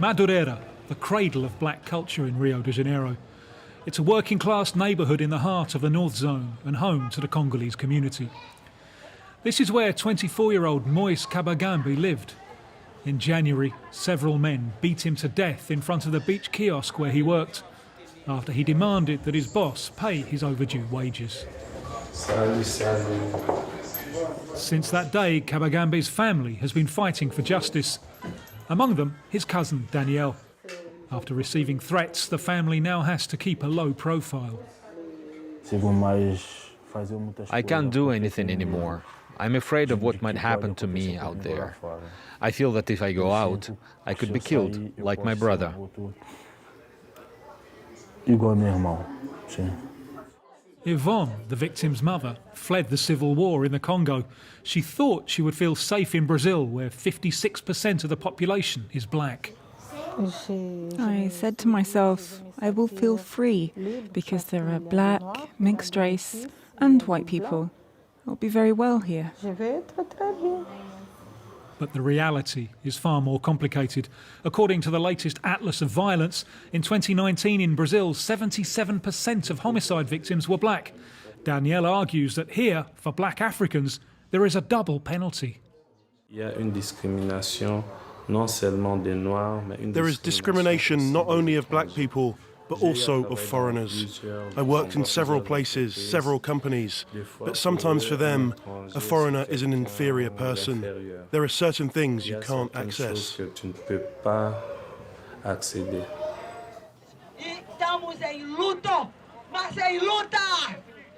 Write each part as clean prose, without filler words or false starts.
Madureira, the cradle of black culture in Rio de Janeiro. It's a working-class neighbourhood in the heart of the North Zone and home to the Congolese community. This is where 24-year-old Moise Kabagambe lived. In January, several men beat him to death in front of the beach kiosk where he worked, after he demanded that his boss pay his overdue wages. Since that day, Kabagambe's family has been fighting for justice. Among them, his cousin Danielle. After receiving threats, the family now has to keep a low profile. I can't do anything anymore. I'm afraid of what might happen to me out there. I feel that if I go out, I could be killed, like my brother. Yvonne, the victim's mother, fled the civil war in the Congo. She thought she would feel safe in Brazil, where 56% of the population is black. I said to myself, I will feel free because there are black, mixed race and white people. I'll be very well here. But the reality is far more complicated. According to the latest Atlas of Violence, in 2019 in Brazil, 77% of homicide victims were black. Danielle argues that here, for black Africans, there is a double penalty. There is discrimination not only of black people, but also of foreigners. I worked in several places, several companies, but sometimes for them, a foreigner is an inferior person. There are certain things you can't access.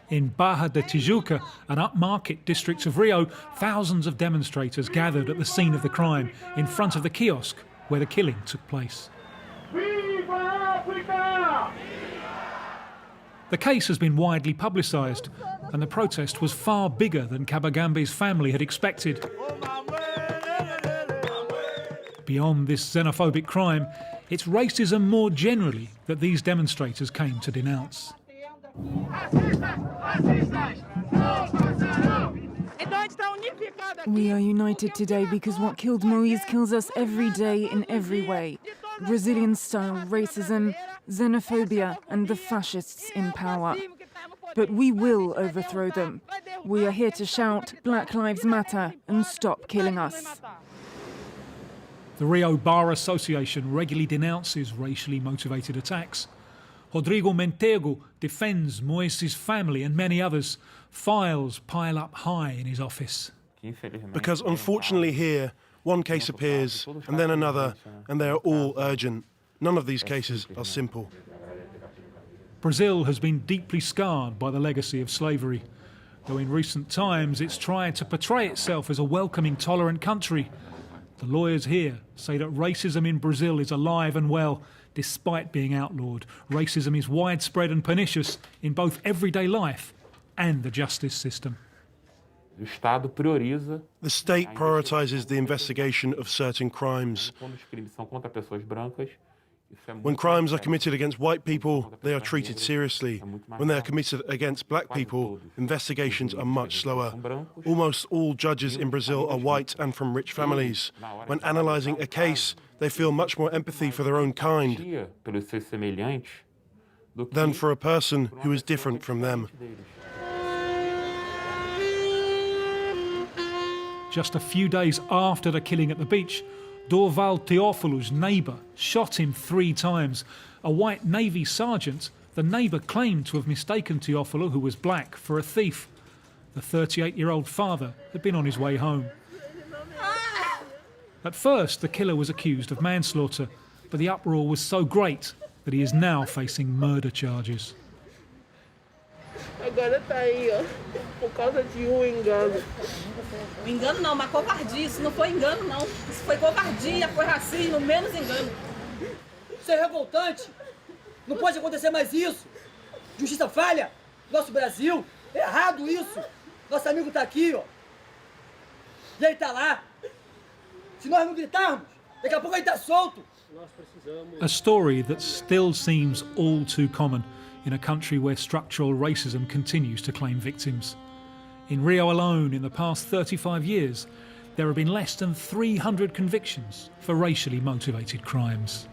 In Barra de Tijuca, an upmarket district of Rio, thousands of demonstrators gathered at the scene of the crime, in front of the kiosk where the killing took place. The case has been widely publicised, and the protest was far bigger than Kabagambe's family had expected. Beyond this xenophobic crime, it's racism more generally that these demonstrators came to denounce. We are united today because what killed Moïse kills us every day in every way. Brazilian-style racism, xenophobia and the fascists in power. But we will overthrow them. We are here to shout, Black Lives Matter, and stop killing us. The Rio Bar Association regularly denounces racially motivated attacks. Rodrigo Mentego defends Moise's family and many others. Files pile up high in his office. Because unfortunately here, one case appears, and then another, and they are all urgent. None of these cases are simple. Brazil has been deeply scarred by the legacy of slavery, though in recent times it's tried to portray itself as a welcoming, tolerant country. The lawyers here say that racism in Brazil is alive and well, despite being outlawed. Racism is widespread and pernicious in both everyday life and the justice system. The state prioritizes the investigation of certain crimes. When crimes are committed against white people, they are treated seriously. When they are committed against black people, investigations are much slower. Almost all judges in Brazil are white and from rich families. When analyzing a case, they feel much more empathy for their own kind than for a person who is different from them. Just a few days after the killing at the beach, Dorval Teófilo's neighbour shot him 3 times. A white Navy sergeant, the neighbour claimed to have mistaken Teófilo, who was black, for a thief. The 38-year-old father had been on his way home. At first, the killer was accused of manslaughter, but the uproar was so great that he is now facing murder charges. Agora tá aí, ó, por causa de engano. Engano não, uma covardia. Isso não foi engano, não. Isso foi covardia, foi racismo, menos engano. Isso é revoltante. Não pode acontecer mais isso. Justiça falha. Nosso Brasil. É errado isso. Nosso amigo tá aqui, ó. E ele tá lá. Se nós não gritarmos, daqui a pouco ele tá solto. A story that still seems all too common in a country where structural racism continues to claim victims. In Rio alone, in the past 35 years, there have been less than 300 convictions for racially motivated crimes.